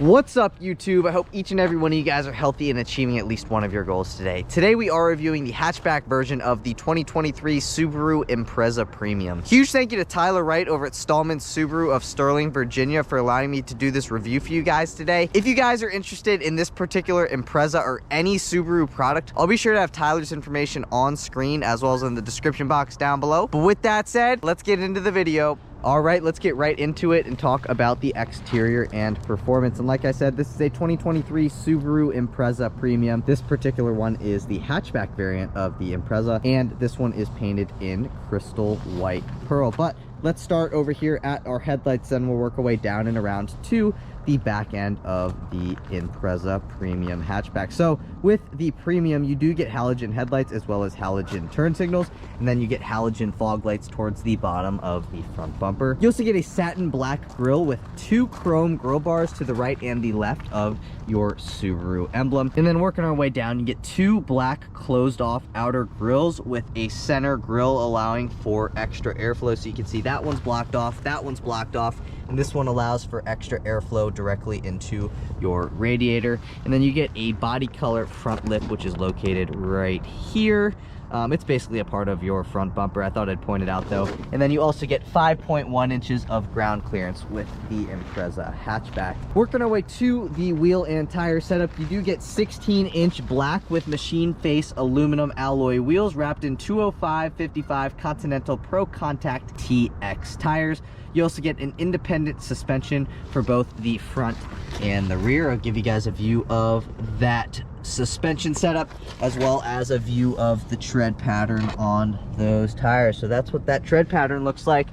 What's up, YouTube? I hope each and every one of you guys are healthy and achieving at least one of your goals today. Today we are reviewing the hatchback version of the 2023 Subaru Impreza Premium. Huge thank you to Tyler Wright over at Stohlman Subaru of Sterling, Virginia for allowing me to do this review for you guys today. If you guys are interested in this particular Impreza or any Subaru product, I'll be sure to have Tyler's information on screen as well as in the description box down below. But with that said, let's get into the video. All right, let's get right into it and talk about the exterior and performance. And like I said, this is a 2023 Subaru Impreza Premium. This particular one is the hatchback variant of the Impreza, and this one is painted in crystal white pearl. But let's start over here at our headlights, then we'll work our way down and around to the back end of the Impreza Premium hatchback. So with the Premium, you do get halogen headlights as well as halogen turn signals, and then you get halogen fog lights towards the bottom of the front bumper. You also get a satin black grille with two chrome grille bars to the right and the left of your Subaru emblem. And then working our way down, you get two black closed off outer grills with a center grille allowing for extra airflow. So you can see that one's blocked off, that one's blocked off, and this one allows for extra airflow directly into your radiator. And then you get a body color front lip, which is located right here. It's basically a part of your front bumper. I thought I'd point it out though. And then you also get 5.1 inches of ground clearance with the Impreza hatchback. Working our way to the wheel and tire setup, you do get 16-inch black with machine face aluminum alloy wheels wrapped in 205/55 Continental Pro Contact TX tires. You also get an independent suspension for both the front and the rear. I'll give you guys a view of that suspension setup as well as a view of the tread pattern on those tires. So that's what that tread pattern looks like.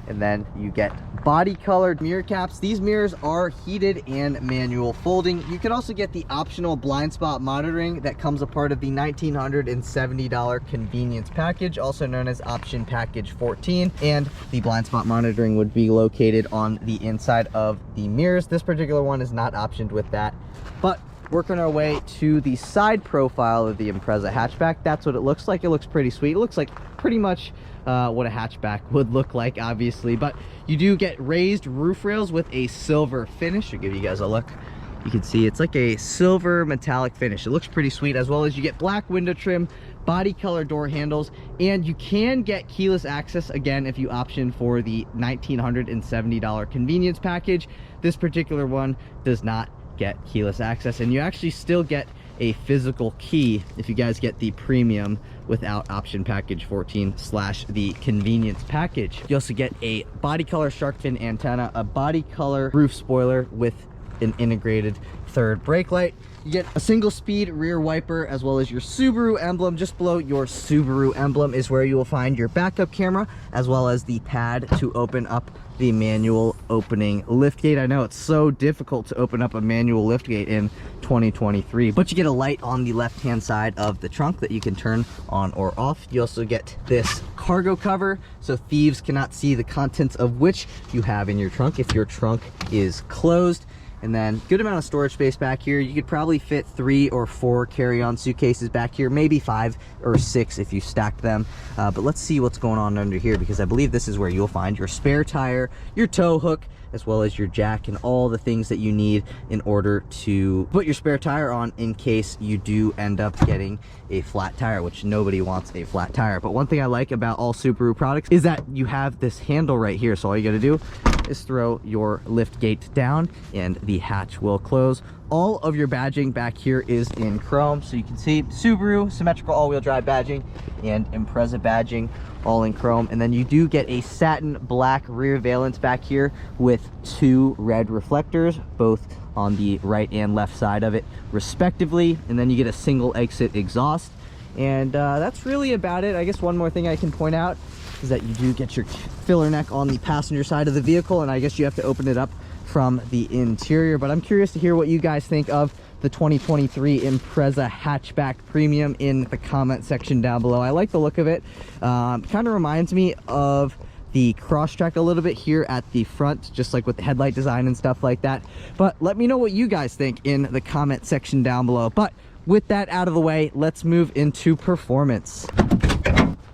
And then you get body colored mirror caps. These mirrors are heated and manual folding. You can also get the optional blind spot monitoring that comes a part of the $1,970 convenience package, also known as option package 14. And the blind spot monitoring would be located on the inside of the mirrors. This particular one is not optioned with that. But working our way to the side profile of the Impreza hatchback, that's what it looks like. It looks pretty sweet. It looks like pretty much what a hatchback would look like, obviously, but you do get raised roof rails with a silver finish. I'll give you guys a look. You can see it's like a silver metallic finish. It looks pretty sweet, as well as you get black window trim, body color door handles, and you can get keyless access again if you option for the $1,970 convenience package. This particular one does not get keyless access, and you actually still get a physical key if you guys get the Premium without option package 14 / the convenience package. You also get a body color shark fin antenna, a body color roof spoiler with an integrated third brake light. You get a single speed rear wiper as well as your Subaru emblem. Just below your Subaru emblem is where you will find your backup camera as well as the pad to open up the manual opening liftgate. I know it's so difficult to open up a manual liftgate in 2023, but you get a light on the left hand side of the trunk that you can turn on or off. You also get this cargo cover so thieves cannot see the contents of which you have in your trunk if your trunk is closed. And then good amount of storage space back here. You could probably fit 3 or 4 carry-on suitcases back here, maybe 5 or 6 if you stacked them. But let's see what's going on under here, because I believe this is where you'll find your spare tire, your tow hook, as well as your jack and all the things that you need in order to put your spare tire on in case you do end up getting a flat tire, which nobody wants a flat tire. But one thing I like about all Subaru products is that you have this handle right here. So all you gotta do is throw your lift gate down and the hatch will close. All of your badging back here is in chrome, so you can see Subaru symmetrical all-wheel drive badging and Impreza badging all in chrome. And then you do get a satin black rear valance back here with 2 red reflectors, both on the right and left side of it respectively. And then you get a single exit exhaust, and that's really about it. I guess one more thing I can point out is that you do get your filler neck on the passenger side of the vehicle, and I guess you have to open it up from the interior. But I'm curious to hear what you guys think of the 2023 Impreza Hatchback Premium in the comment section down below. I like the look of it. Kind of reminds me of the Crosstrek a little bit here at the front, just like with the headlight design and stuff like that. But let me know what you guys think in the comment section down below. But with that out of the way, let's move into performance.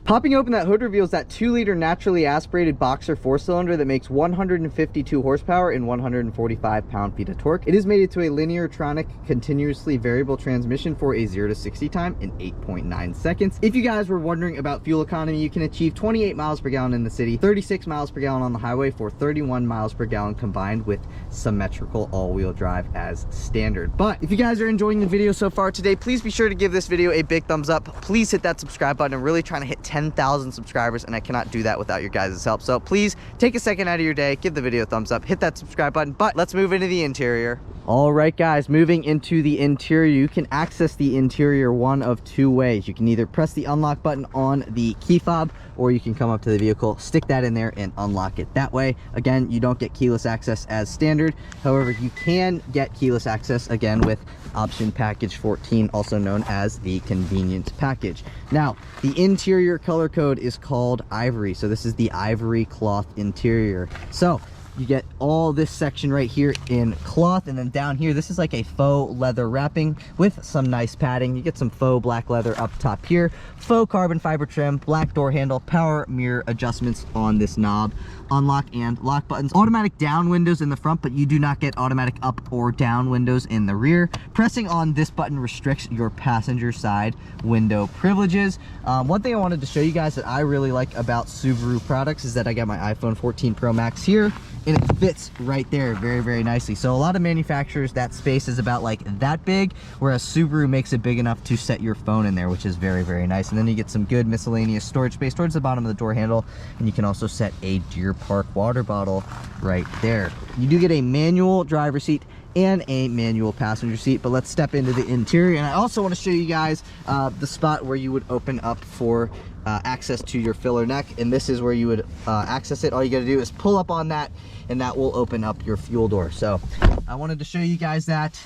Popping open that hood reveals that 2-liter naturally aspirated boxer 4-cylinder that makes 152 horsepower and 145 pound-feet of torque. It is mated to a Lineartronic continuously variable transmission for a 0 to 60 time in 8.9 seconds. If you guys were wondering about fuel economy, you can achieve 28 miles per gallon in the city, 36 miles per gallon on the highway for 31 miles per gallon combined with symmetrical all-wheel drive as standard. But if you guys are enjoying the video so far today, please be sure to give this video a big thumbs up. Please hit that subscribe button. I'm really trying to hit 10,000 subscribers, and I cannot do that without your guys' help. So please take a second out of your day, give the video a thumbs up, hit that subscribe button. But let's move into the interior. All right, guys, moving into the interior, you can access the interior one of two ways. You can either press the unlock button on the key fob, or you can come up to the vehicle, stick that in there, and unlock it that way. Again, you don't get keyless access as standard. However, you can get keyless access again with option package 14, also known as the convenience package. Now, the interior color code is called ivory, so this is the ivory cloth interior. So you get all this section right here in cloth, and then down here, this is like a faux leather wrapping with some nice padding. You get some faux black leather up top here, faux carbon fiber trim, black door handle, power mirror adjustments on this knob, unlock and lock buttons, automatic down windows in the front, but you do not get automatic up or down windows in the rear. Pressing on this button restricts your passenger side window privileges. One thing I wanted to show you guys that I really like about Subaru products is that I got my iPhone 14 Pro Max here, and it fits right there very, very nicely. So a lot of manufacturers, that space is about like that big, whereas Subaru makes it big enough to set your phone in there, which is very, very nice. And then you get some good miscellaneous storage space towards the bottom of the door handle, and you can also set a Deer Park water bottle right there. You do get a manual driver seat and a manual passenger seat, but let's step into the interior. And I also want to show you guys the spot where you would open up for access to your filler neck, and this is where you would access it. All you got to do is pull up on that, and that will open up your fuel door. So I wanted to show you guys that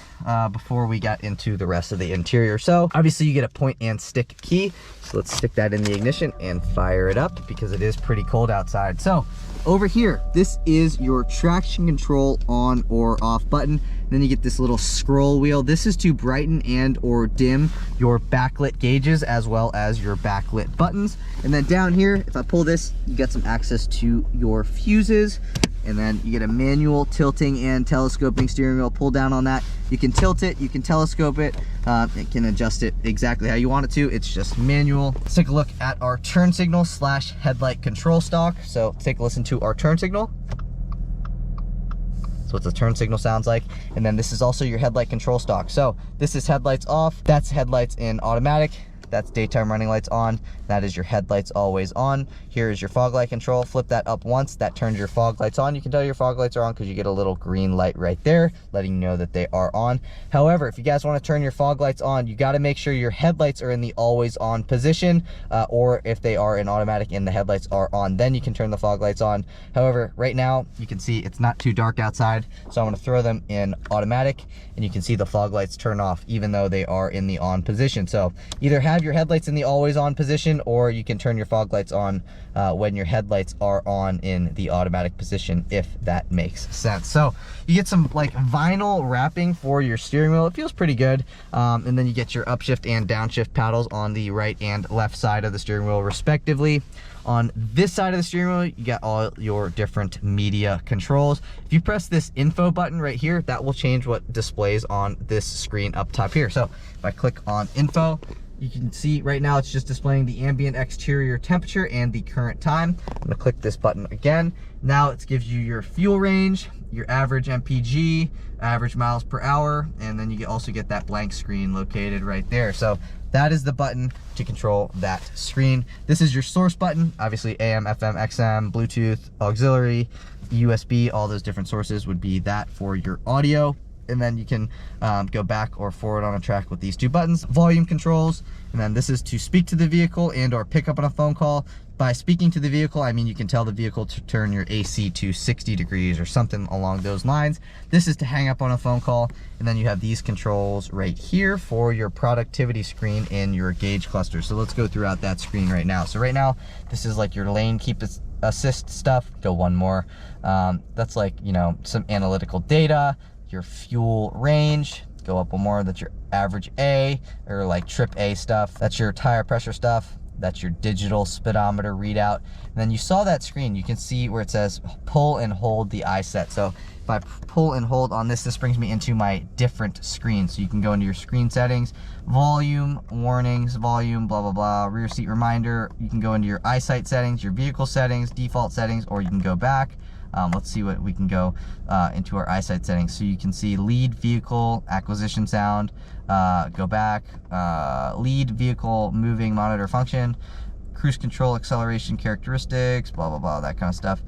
before we got into the rest of the interior. So obviously you get a point and stick key, so let's stick that in the ignition and fire it up because it is pretty cold outside. So over here, this is your traction control on or off button. Then you get this little scroll wheel. This is to brighten and or dim your backlit gauges as well as your backlit buttons. And then down here, if I pull this, you get some access to your fuses. And then you get a manual tilting and telescoping steering wheel. Pull down on that. You can tilt it, you can telescope it, it can adjust it exactly how you want it to. It's just manual. Let's take a look at our turn signal / headlight control stalk. So take a listen to our turn signal. That's what the turn signal sounds like. And then this is also your headlight control stalk. So this is headlights off, that's headlights in automatic. That's daytime running lights on. That is your headlights always on. Here is your fog light control. Flip that up once, that turns your fog lights on. You can tell your fog lights are on because you get a little green light right there, letting you know that they are on. However, if you guys want to turn your fog lights on, you got to make sure your headlights are in the always on position, or if they are in automatic and the headlights are on, then you can turn the fog lights on. However, right now you can see it's not too dark outside, so I'm going to throw them in automatic, and you can see the fog lights turn off even though they are in the on position. So either have your headlights in the always on position, or you can turn your fog lights on when your headlights are on in the automatic position, if that makes sense. So you get some like vinyl wrapping for your steering wheel. It feels pretty good. And then you get your upshift and downshift paddles on the right and left side of the steering wheel respectively. On this side of the steering wheel, you got all your different media controls. If you press this info button right here, that will change what displays on this screen up top here. So if I click on info, you can see right now it's just displaying the ambient exterior temperature and the current time. I'm gonna click this button again. Now it gives you your fuel range, your average MPG, average miles per hour, and then you also get that blank screen located right there. So that is the button to control that screen. This is your source button, obviously AM, FM, XM, Bluetooth, auxiliary, USB, all those different sources would be that for your audio. And then you can go back or forward on a track with these two buttons. Volume controls, and then this is to speak to the vehicle and or pick up on a phone call. By speaking to the vehicle, I mean you can tell the vehicle to turn your AC to 60 degrees or something along those lines. This is to hang up on a phone call, and then you have these controls right here for your productivity screen in your gauge cluster. So let's go throughout that screen right now. So right now, this is like your lane keep assist stuff. Go one more. That's like, you know, some analytical data, your fuel range. Go up one more, that's your average A, or like trip A stuff. That's your tire pressure stuff. That's your digital speedometer readout. And then you saw that screen. You can see where it says pull and hold the iSet. So if I pull and hold on this brings me into my different screens. So you can go into your screen settings, volume, warnings, volume, blah, blah, blah, rear seat reminder. You can go into your eyesight settings, your vehicle settings, default settings, or you can go back. Let's see what we can go into our eyesight settings. So you can see lead vehicle acquisition sound, go back, lead vehicle moving monitor function, cruise control acceleration characteristics, blah, blah, blah, that kind of stuff.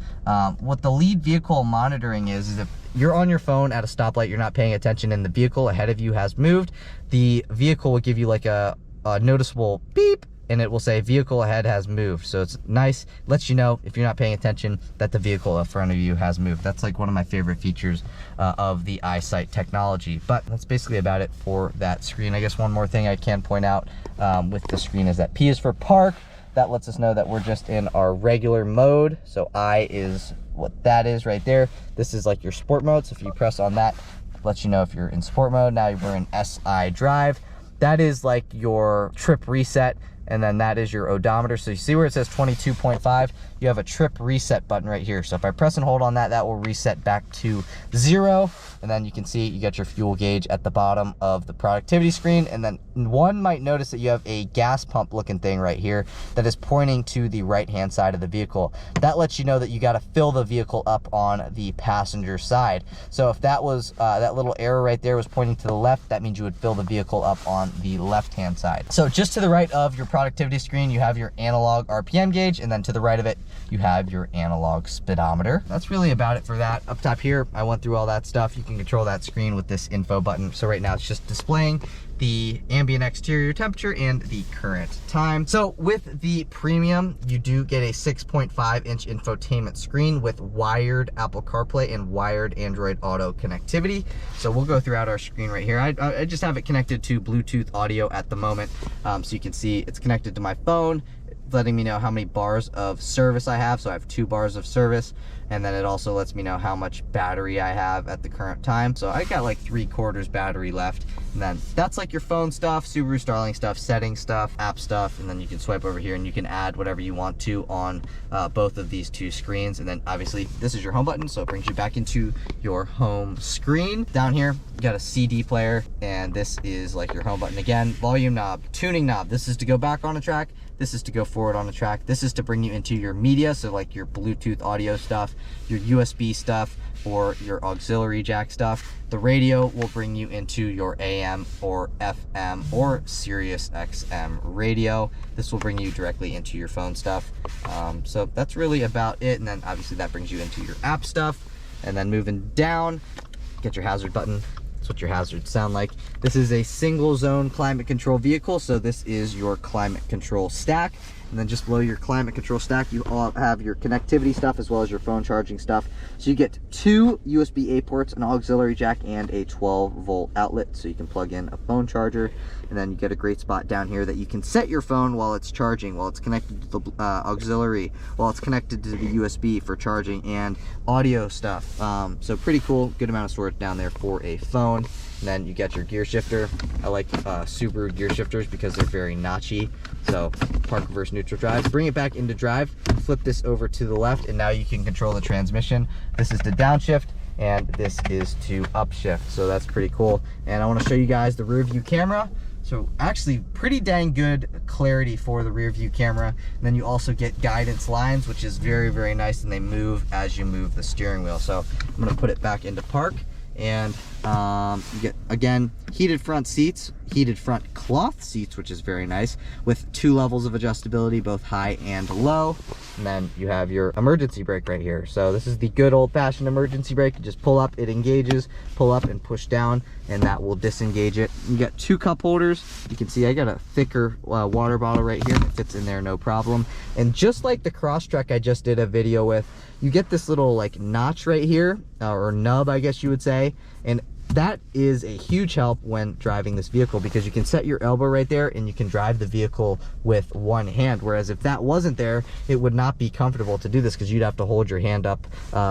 What the lead vehicle monitoring is if you're on your phone at a stoplight, you're not paying attention and the vehicle ahead of you has moved, the vehicle will give you like a noticeable beep, and it will say vehicle ahead has moved. So it's nice, lets you know if you're not paying attention that the vehicle in front of you has moved. That's like one of my favorite features of the eyesight technology. But that's basically about it for that screen. I guess one more thing I can point out with the screen is that P is for park. That lets us know that we're just in our regular mode. So I is what that is right there. This is like your sport mode. So if you press on that, it lets you know if you're in sport mode. Now we're in SI drive. That is like your trip reset. And then that is your odometer. So you see where it says 22.5, you have a trip reset button right here. So if I press and hold on that, that will reset back to 0. And then you can see you get your fuel gauge at the bottom of the productivity screen. And then one might notice that you have a gas pump looking thing right here that is pointing to the right-hand side of the vehicle. That lets you know that you got to fill the vehicle up on the passenger side. So if that was, that little arrow right there was pointing to the left, that means you would fill the vehicle up on the left-hand side. So just to the right of your productivity screen, you have your analog RPM gauge, and then to the right of it, you have your analog speedometer. That's really about it for that. Up top here, I went through all that stuff. You can control that screen with this info button. So right now it's just displaying the ambient exterior temperature and the current time. So with the premium, you do get a 6.5-inch infotainment screen with wired Apple CarPlay and wired Android Auto connectivity. So we'll go throughout our screen right here. I just have it connected to Bluetooth audio at the moment. So you can see it's connected to my phone, letting me know how many bars of service I have. So I have 2 bars of service, and then it also lets me know how much battery I have at the current time. So I got like 3/4 battery left, and then that's like your phone stuff, Subaru Starlink stuff, settings stuff, app stuff, and then you can swipe over here and you can add whatever you want to on both of these 2 screens. And then obviously this is your home button, so it brings you back into your home screen. Down here you got a CD player, and this is like your home button again. Volume knob, tuning knob, this is to go back on a track, this is to go forward on a track, this is to bring you into your media, so like your Bluetooth audio stuff, your USB stuff, or your auxiliary jack stuff. The radio will bring you into your AM or FM or Sirius XM radio. This will bring you directly into your phone stuff. So that's really about it. And then obviously that brings you into your app stuff. And then moving down, get your hazard button. That's what your hazards sound like. This is a single zone climate control vehicle, so this is your climate control stack. And then just below your climate control stack, you all have your connectivity stuff as well as your phone charging stuff. So you get 2 USB-A ports, an auxiliary jack, and a 12-volt outlet, so you can plug in a phone charger. And then you get a great spot down here that you can set your phone while it's charging, while it's connected to the auxiliary, while it's connected to the USB for charging, and audio stuff. So pretty cool, good amount of storage down there for a phone. And then you get your gear shifter. I like Subaru gear shifters because they're very notchy. So park, reverse, neutral drive. Bring it back into drive, flip this over to the left, and now you can control the transmission. This is to downshift, and this is to upshift. So that's pretty cool. And I want to show you guys the rear view camera. So actually pretty dang good clarity for the rear view camera. And then you also get guidance lines, which is very, very nice, and they move as you move the steering wheel. So I'm gonna put it back into park, and you get, again, heated front seats, heated front cloth seats, which is very nice, with 2 levels of adjustability, both high and low. And then you have your emergency brake right here. So this is the good old-fashioned emergency brake. You just pull up, it engages, pull up and push down, and that will disengage it. You got 2 cup holders. You can see I got a thicker water bottle right here that fits in there no problem. And just like the Crosstrek I just did a video with, you get this little like notch right here, or nub I guess you would say, and that is a huge help when driving this vehicle, because you can set your elbow right there and you can drive the vehicle with one hand, whereas if that wasn't there, it would not be comfortable to do this because you'd have to hold your hand up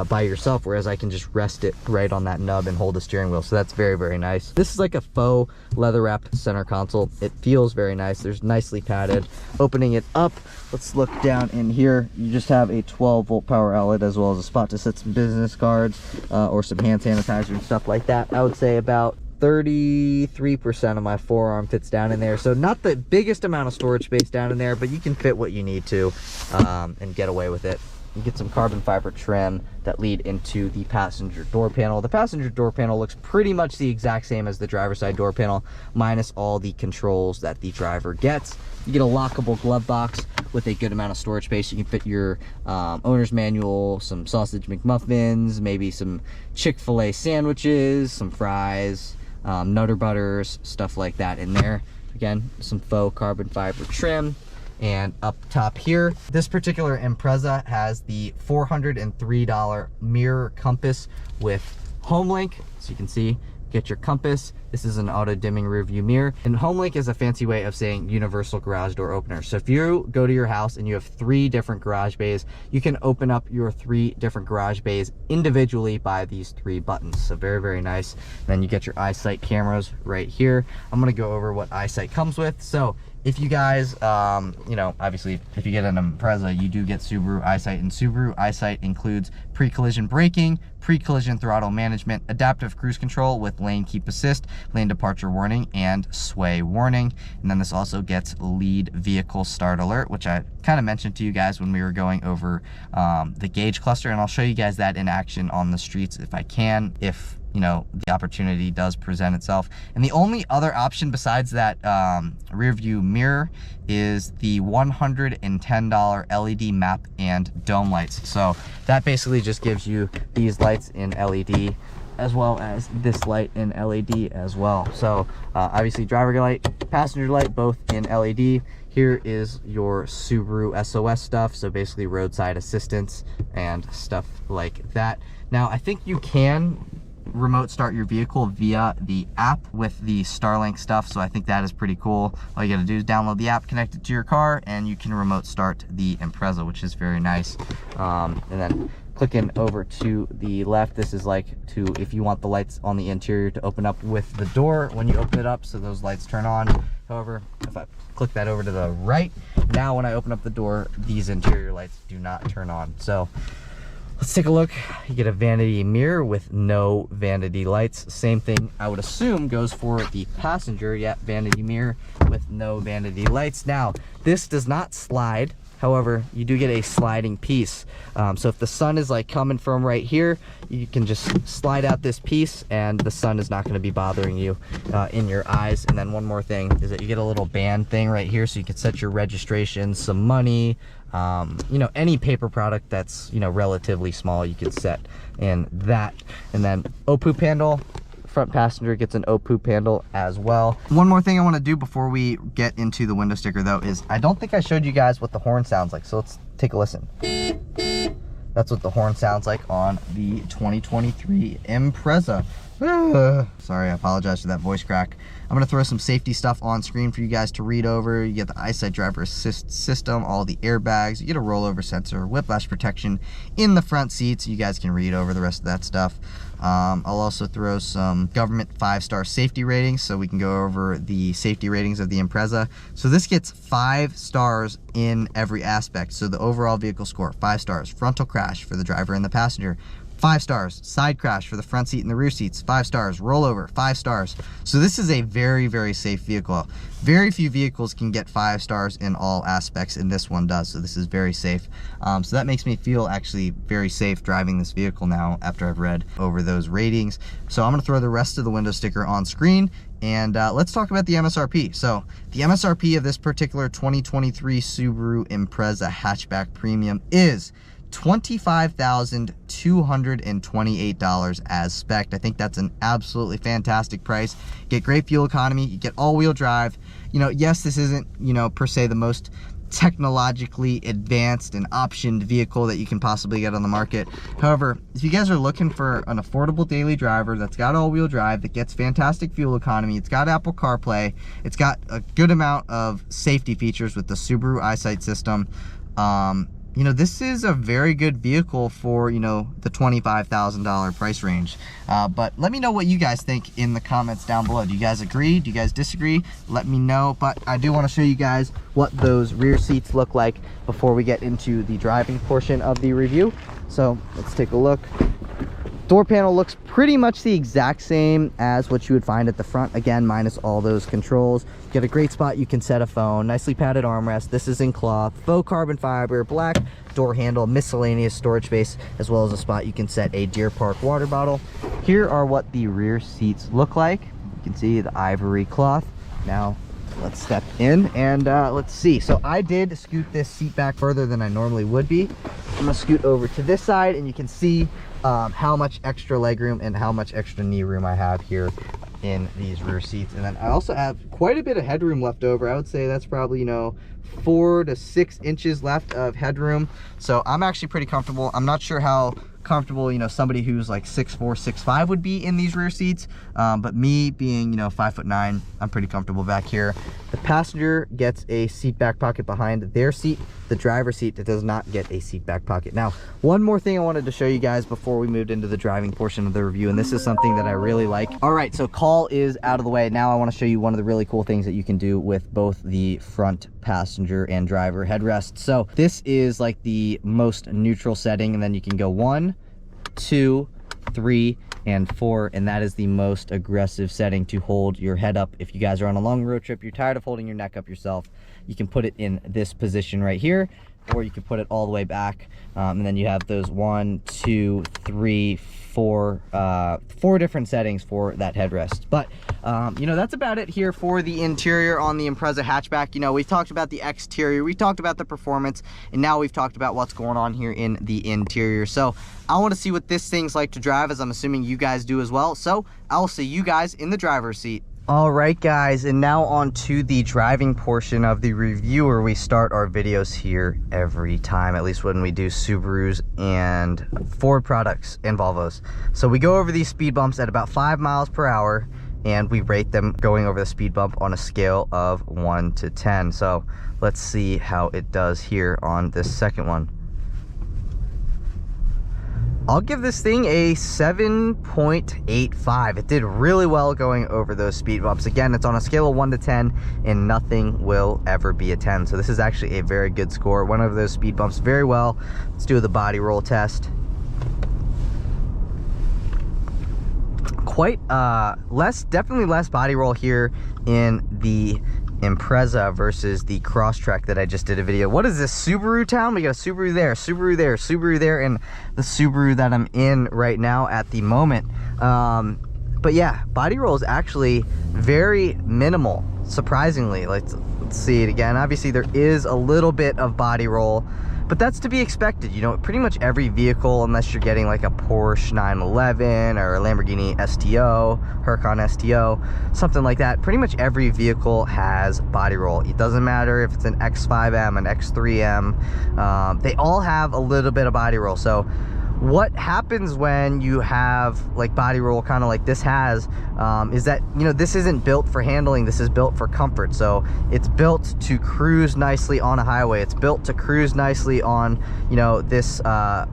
by yourself, whereas I can just rest it right on that nub and hold the steering wheel. So that's very, very nice. This is like a faux leather wrapped center console. It feels very nice. There's nicely padded. Opening it up, let's look down in here. You just have a 12-volt power outlet as well as a spot to set some business cards or some hand sanitizer and stuff like that. I would say about 33% of my forearm fits down in there, so not the biggest amount of storage space down in there, but you can fit what you need to and get away with it. You get some carbon fiber trim that lead into the passenger door panel. The passenger door panel looks pretty much the exact same as the driver's side door panel, minus all the controls that the driver gets. You get a lockable glove box with a good amount of storage space. You can fit your owner's manual, some sausage McMuffins, maybe some Chick-fil-A sandwiches, some fries, Nutter Butters, stuff like that in there. Again, some faux carbon fiber trim. And up top here, this particular Impreza has the $403 mirror compass with HomeLink. So you can see, get your compass. This is an auto dimming rear view mirror. And HomeLink is a fancy way of saying universal garage door opener. So if you go to your house and you have 3 different garage bays, you can open up your 3 different garage bays individually by these 3 buttons. So very, very nice. Then you get your EyeSight cameras right here. I'm gonna go over what EyeSight comes with. So if you guys, you know, obviously if you get an Impreza, you do get Subaru EyeSight, and Subaru EyeSight includes pre-collision braking, pre-collision throttle management, adaptive cruise control with lane keep assist, lane departure warning, and sway warning. And then this also gets lead vehicle start alert, which I kind of mentioned to you guys when we were going over the gauge cluster, and I'll show you guys that in action on the streets if I can, if you know, the opportunity does present itself. And the only other option besides that rear view mirror is the $110 LED map and dome lights. So that basically just gives you these lights in LED as well as this light in LED as well. So obviously driver light, passenger light, both in LED. Here is your Subaru SOS stuff, so basically roadside assistance and stuff like that. Now I think you can remote start your vehicle via the app with the Starlink stuff, so I think that is pretty cool. All you gotta do is download the app, connect it to your car, and you can remote start the Impreza, which is very nice. And then clicking over to the left, this is like to, if you want the lights on the interior to open up with the door when you open it up, so those lights turn on. However, if I click that over to the right, now when I open up the door, these interior lights do not turn on. So let's take a look. You get a vanity mirror with no vanity lights. Same thing I would assume goes for the passenger. Yeah, vanity mirror with no vanity lights. Now, this does not slide. However, you do get a sliding piece. So if the sun is like coming from right here, you can just slide out this piece and the sun is not going to be bothering you in your eyes. And then one more thing is that you get a little band thing right here, so you can set your registration, some money, you know, any paper product that's, you know, relatively small, you can set in that. And then O-Poop handle. Front passenger gets an O-Poop handle as well. One more thing I want to do before we get into the window sticker though is I don't think I showed you guys what the horn sounds like, so let's take a listen. That's what the horn sounds like on the 2023 Impreza. Sorry, I apologize for that voice crack. I'm gonna throw some safety stuff on screen for you guys to read over. You get the EyeSight driver assist system, all the airbags, you get a rollover sensor, whiplash protection in the front seats. You guys can read over the rest of that stuff. I'll also throw some government 5-star safety ratings, so we can go over the safety ratings of the Impreza. So this gets 5 stars in every aspect. So the overall vehicle score, 5 stars. Frontal crash for the driver and the passenger, 5 stars. Side crash for the front seat and the rear seats, 5 stars. Rollover, 5 stars. So this is a very, very safe vehicle. Very few vehicles can get 5 stars in all aspects, and this one does, so this is very safe. So that makes me feel actually very safe driving this vehicle now after I've read over those ratings. So I'm gonna throw the rest of the window sticker on screen, and let's talk about the MSRP. So the MSRP of this particular 2023 Subaru Impreza Hatchback Premium is $25,228 as spec'd. I think that's an absolutely fantastic price. You get great fuel economy, you get all-wheel drive. You know, yes, this isn't, you know, per se the most technologically advanced and optioned vehicle that you can possibly get on the market. However, if you guys are looking for an affordable daily driver that's got all-wheel drive, that gets fantastic fuel economy, it's got Apple CarPlay, it's got a good amount of safety features with the Subaru EyeSight system, you know, this is a very good vehicle for, you know, the $25,000 price range. But let me know what you guys think in the comments down below. Do you guys agree? Do you guys disagree? Let me know. But I do want to show you guys what those rear seats look like before we get into the driving portion of the review. So let's take a look. Door panel looks pretty much the exact same as what you would find at the front, again minus all those controls. You get a great spot you can set a phone, nicely padded armrest. This is in cloth, faux carbon fiber, black door handle, miscellaneous storage space, as well as a spot you can set a Deer Park water bottle. Here are what the rear seats look like. You can see the ivory cloth. Now let's step in and let's see. So I did scoot this seat back further than I normally would be. I'm gonna scoot over to this side and you can see how much extra legroom and how much extra knee room I have here in these rear seats. And then I also have quite a bit of headroom left over. I would say that's probably, you know, 4 to 6 inches left of headroom. So I'm actually pretty comfortable. I'm not sure how comfortable, you know, somebody who's like 6'4", 6'5" would be in these rear seats, but me being, you know, 5'9", I'm pretty comfortable back here. The passenger gets a seat back pocket behind their seat. The driver's seat does not get a seat back pocket. Now, one more thing I wanted to show you guys before we moved into the driving portion of the review, and this is something that I really like. All right, so call is out of the way. Now I want to show you one of the really cool things that you can do with both the front passenger and driver headrests. So this is like the most neutral setting, and then you can go 1, 2, 3, and 4, and that is the most aggressive setting to hold your head up. If you guys are on a long road trip, you're tired of holding your neck up yourself, you can put it in this position right here, or you can put it all the way back, and then you have those 1, 2, 3, 4 different settings for that headrest. But you know, that's about it here for the interior on the Impreza hatchback. You know, we've talked about the exterior, we talked about the performance, and now we've talked about what's going on here in the interior. So I want to see what this thing's like to drive, as I'm assuming you guys do as well. So I'll see you guys in the driver's seat. All right, guys, and now on to the driving portion of the review, where we start our videos here every time, at least when we do Subarus and Ford products and Volvos. So we go over these speed bumps at about 5 miles per hour, and we rate them going over the speed bump on a scale of 1 to 10. So let's see how it does here on this second one. I'll give this thing a 7.85. It did really well going over those speed bumps. Again, it's on a scale of 1 to 10, and nothing will ever be a 10. So this is actually a very good score. Went over those speed bumps very well. Let's do the body roll test. Quite definitely less body roll here in the Impreza versus the Crosstrek that I just did a video. What is this, Subaru town? We got a Subaru there, Subaru there, Subaru there, and the Subaru that I'm in right now at the moment. But yeah, body roll is actually very minimal, surprisingly. Let's see it again. Obviously there is a little bit of body roll, but that's to be expected. You know, pretty much every vehicle, unless you're getting like a Porsche 911 or a Lamborghini STO, Huracan STO, something like that, pretty much every vehicle has body roll. It doesn't matter if it's an X5M, an X3M, they all have a little bit of body roll. So what happens when you have like body roll kind of like this has, is that, you know, this isn't built for handling, this is built for comfort. So it's built to cruise nicely on a highway, it's built to cruise nicely on, you know, this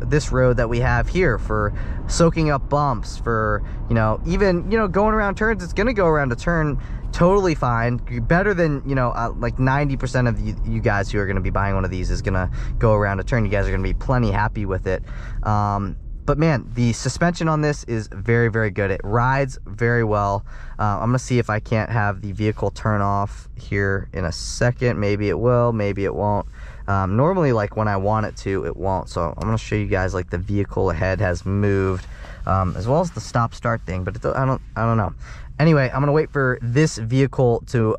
this road that we have here, for soaking up bumps, for, you know, even, you know, going around turns. It's gonna go around a turn totally fine, better than, you know, like 90% of you guys who are going to be buying one of these is going to go around a turn. You guys are going to be plenty happy with it. But man, the suspension on this is very, very good. It rides very well. I'm going to see if I can't have the vehicle turn off here in a second. Maybe it will, maybe it won't. Normally, like when I want it to, it won't. So I'm going to show you guys like the vehicle ahead has moved, as well as the stop start thing, but I don't know. Anyway, I'm gonna wait for this vehicle to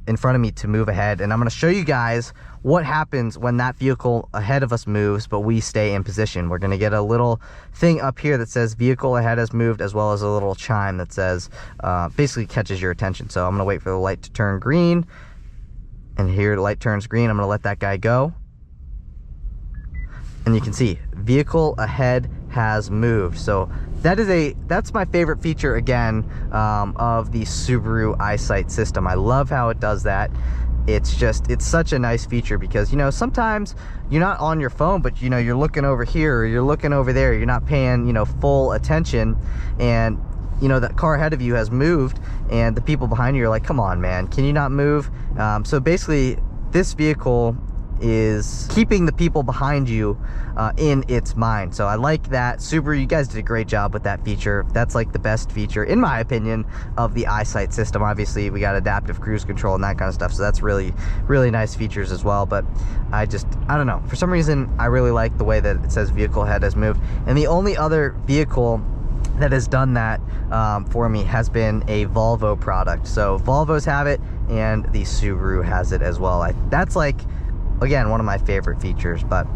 in front of me to move ahead, and I'm gonna show you guys what happens when that vehicle ahead of us moves but we stay in position. We're gonna get a little thing up here that says vehicle ahead has moved, as well as a little chime that says basically catches your attention. So I'm gonna wait for the light to turn green, And here the light turns green. I'm gonna let that guy go. And you can see vehicle ahead has moved. So that's my favorite feature again of the Subaru EyeSight system. I love how it does that. It's such a nice feature because, you know, sometimes you're not on your phone, but, you know, you're looking over here or you're looking over there. You're not paying, you know, full attention, and, you know, that car ahead of you has moved and the people behind you are like, come on, man, can you not move? So basically this vehicle is keeping the people behind you in its mind. So I like that. Subaru, you guys did a great job with that feature. That's like the best feature, in my opinion, of the EyeSight system. Obviously, we got adaptive cruise control and that kind of stuff, so that's really, really nice features as well. But I don't know. For some reason, I really like the way that it says vehicle head has moved. And the only other vehicle that has done that for me has been a Volvo product. So Volvos have it, and the Subaru has it as well. That's like, again, one of my favorite features. But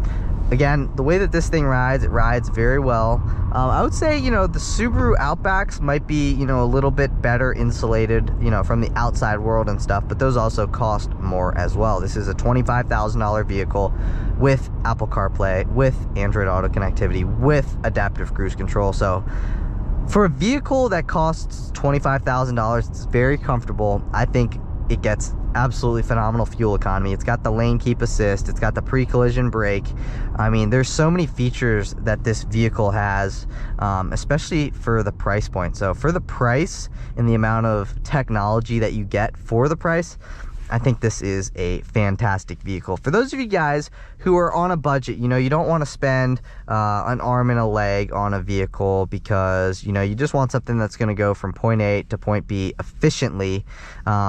again, the way that this thing rides, it rides very well. I would say, you know, the Subaru Outbacks might be, you know, a little bit better insulated, you know, from the outside world and stuff, but those also cost more as well. This is a $25,000 vehicle with Apple CarPlay, with Android Auto connectivity, with adaptive cruise control. So for a vehicle that costs $25,000, it's very comfortable. I think it gets absolutely phenomenal fuel economy. It's got the lane keep assist, it's got the pre-collision brake. I mean, there's so many features that this vehicle has, especially for the price point. So for the price and the amount of technology that you get for the price, I think this is a fantastic vehicle. For those of you guys who are on a budget, you know, you don't want to spend an arm and a leg on a vehicle because, you know, you just want something that's going to go from point A to point B efficiently.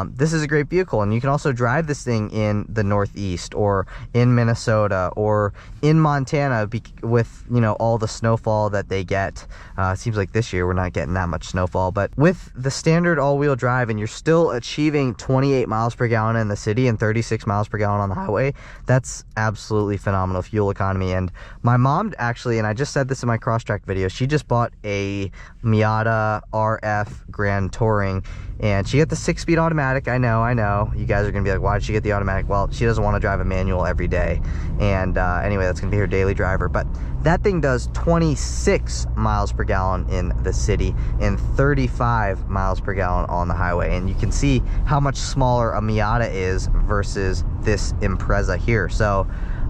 This is a great vehicle, and you can also drive this thing in the Northeast or in Minnesota or in Montana with, you know, all the snowfall that they get. It seems like this year we're not getting that much snowfall, but with the standard all-wheel drive, and you're still achieving 28 miles per gallon in the city and 36 miles per gallon on the highway, that's absolutely phenomenal fuel economy. And my mom actually, and I just said this in my cross-track video, she just bought a Miata RF Grand Touring, and she got the 6-speed automatic. I know you guys are gonna be like, why did she get the automatic? Well, she doesn't want to drive a manual every day, and anyway, that's gonna be her daily driver. But that thing does 26 miles per gallon in the city and 35 miles per gallon on the highway. And you can see how much smaller a Miata is versus this Impreza here. So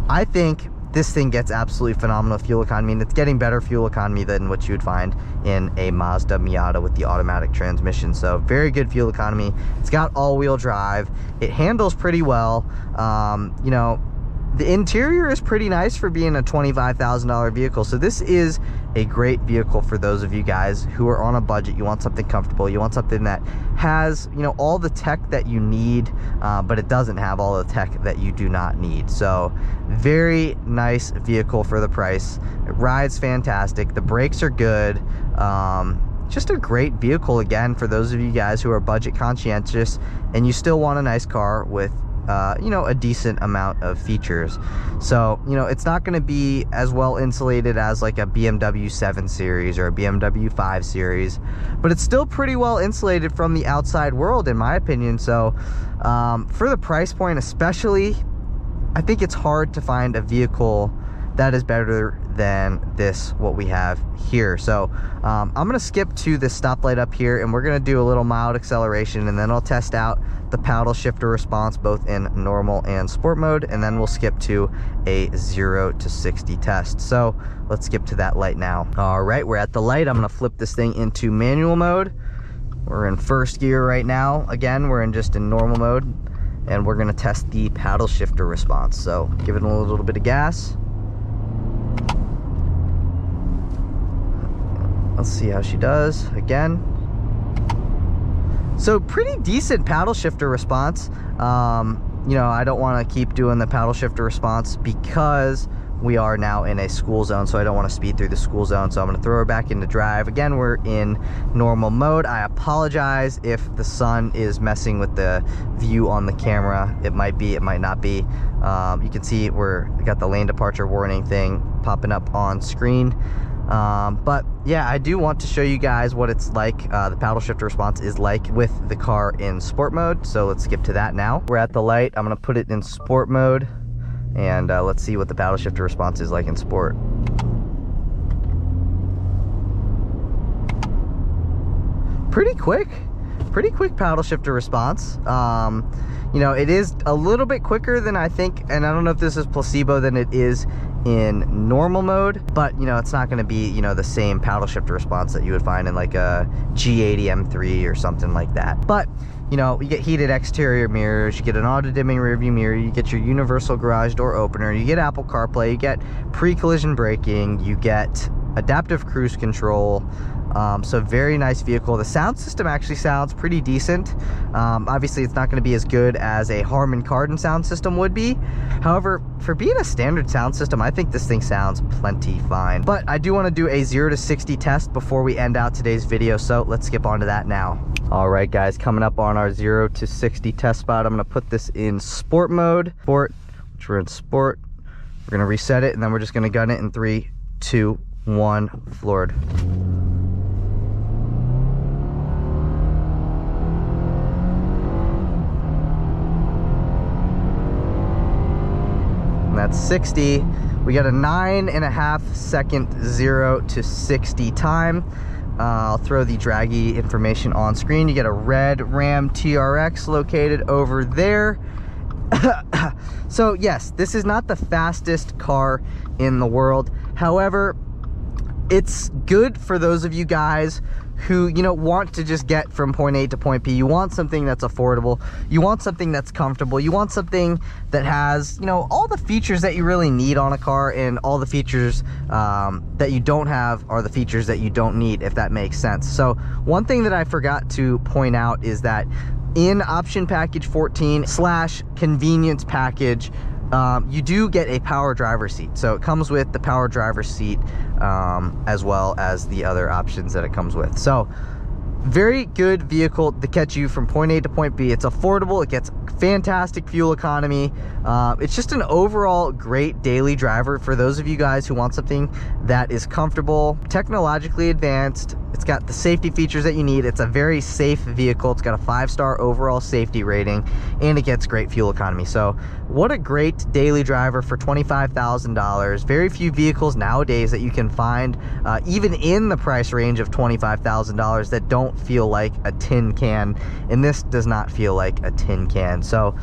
I think this thing gets absolutely phenomenal fuel economy, and it's getting better fuel economy than what you would find in a Mazda Miata with the automatic transmission. So very good fuel economy. It's got all-wheel drive. It handles pretty well. You know, the interior is pretty nice for being a $25,000 vehicle. So this is a great vehicle for those of you guys who are on a budget. You want something comfortable. You want something that has, you know, all the tech that you need, but it doesn't have all the tech that you do not need. So very nice vehicle for the price. It rides fantastic. The brakes are good. Just a great vehicle, again, for those of you guys who are budget conscientious and you still want a nice car with you know, a decent amount of features. So, you know, it's not going to be as well insulated as like a BMW 7 Series or a BMW 5 Series, but it's still pretty well insulated from the outside world, in my opinion. So for the price point especially, I think it's hard to find a vehicle that is better than this, what we have here. So I'm gonna skip to the stoplight up here, and we're gonna do a little mild acceleration, and then I'll test out the paddle shifter response both in normal and sport mode, and then we'll skip to a 0 to 60 test. So let's skip to that light now. All right, we're at the light. I'm gonna flip this thing into manual mode. We're in first gear right now. Again, we're just in normal mode, and we're gonna test the paddle shifter response. So give it a little bit of gas. Let's see how she does again. So pretty decent paddle shifter response. You know, I don't want to keep doing the paddle shifter response because we are now in a school zone, so I don't want to speed through the school zone. So I'm going to throw her back into drive. Again, we're in normal mode. I apologize if the sun is messing with the view on the camera. It might be, it might not be. You can see we got the lane departure warning thing popping up on screen. But yeah, I do want to show you guys what it's like, the paddle shifter response is like with the car in sport mode. So let's skip to that now. We're at the light. I'm gonna put it in sport mode, and let's see what the paddle shifter response is like in sport. Pretty quick paddle shifter response. You know, it is a little bit quicker than I think, and I don't know if this is placebo, than it is in normal mode, but you know, it's not going to be, you know, the same paddle shifter response that you would find in like a G80 M3 or something like that. But you know, you get heated exterior mirrors, you get an auto dimming rear view mirror, you get your universal garage door opener, you get Apple CarPlay, you get pre-collision braking, you get adaptive cruise control. So very nice vehicle. The sound system actually sounds pretty decent. Obviously it's not going to be as good as a Harman Kardon sound system would be. However, for being a standard sound system, I think this thing sounds plenty fine. But I do want to do a 0 to 60 test before we end out today's video, so let's skip on to that now. All right guys, coming up on our 0 to 60 test spot, I'm going to put this in sport mode. Sport, which we're in sport. We're going to reset it, and then we're just going to gun it in 3, 2, 1, floored. That's 60. We got a 9.5 second 0 to 60 time. I'll throw the draggy information on screen. You get a red Ram TRX located over there. So yes, this is not the fastest car in the world. However, it's good for those of you guys who, you know, want to just get from point A to point B. You want something that's affordable, you want something that's comfortable, you want something that has, you know, all the features that you really need on a car, and all the features that you don't have are the features that you don't need, if that makes sense. So one thing that I forgot to point out is that in option package 14/convenience package, you do get a power driver seat. So it comes with the power driver seat, as well as the other options that it comes with. So very good vehicle to catch you from point A to point B. It's affordable, it gets fantastic fuel economy. It's just an overall great daily driver for those of you guys who want something that is comfortable, technologically advanced. It's got the safety features that you need. It's a very safe vehicle. It's got a 5-star overall safety rating, and it gets great fuel economy. So what a great daily driver for $25,000. Very few vehicles nowadays that you can find, even in the price range of $25,000, that don't feel like a tin can, and this does not feel like a tin can. So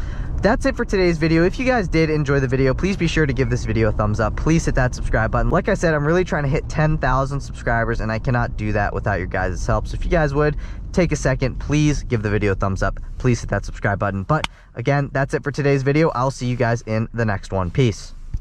that's it for today's video. If you guys did enjoy the video, please be sure to give this video a thumbs up. Please hit that subscribe button. Like I said, I'm really trying to hit 10,000 subscribers, and I cannot do that without your guys' help. So if you guys would take a second, please give the video a thumbs up. Please hit that subscribe button. But again, that's it for today's video. I'll see you guys in the next one. Peace.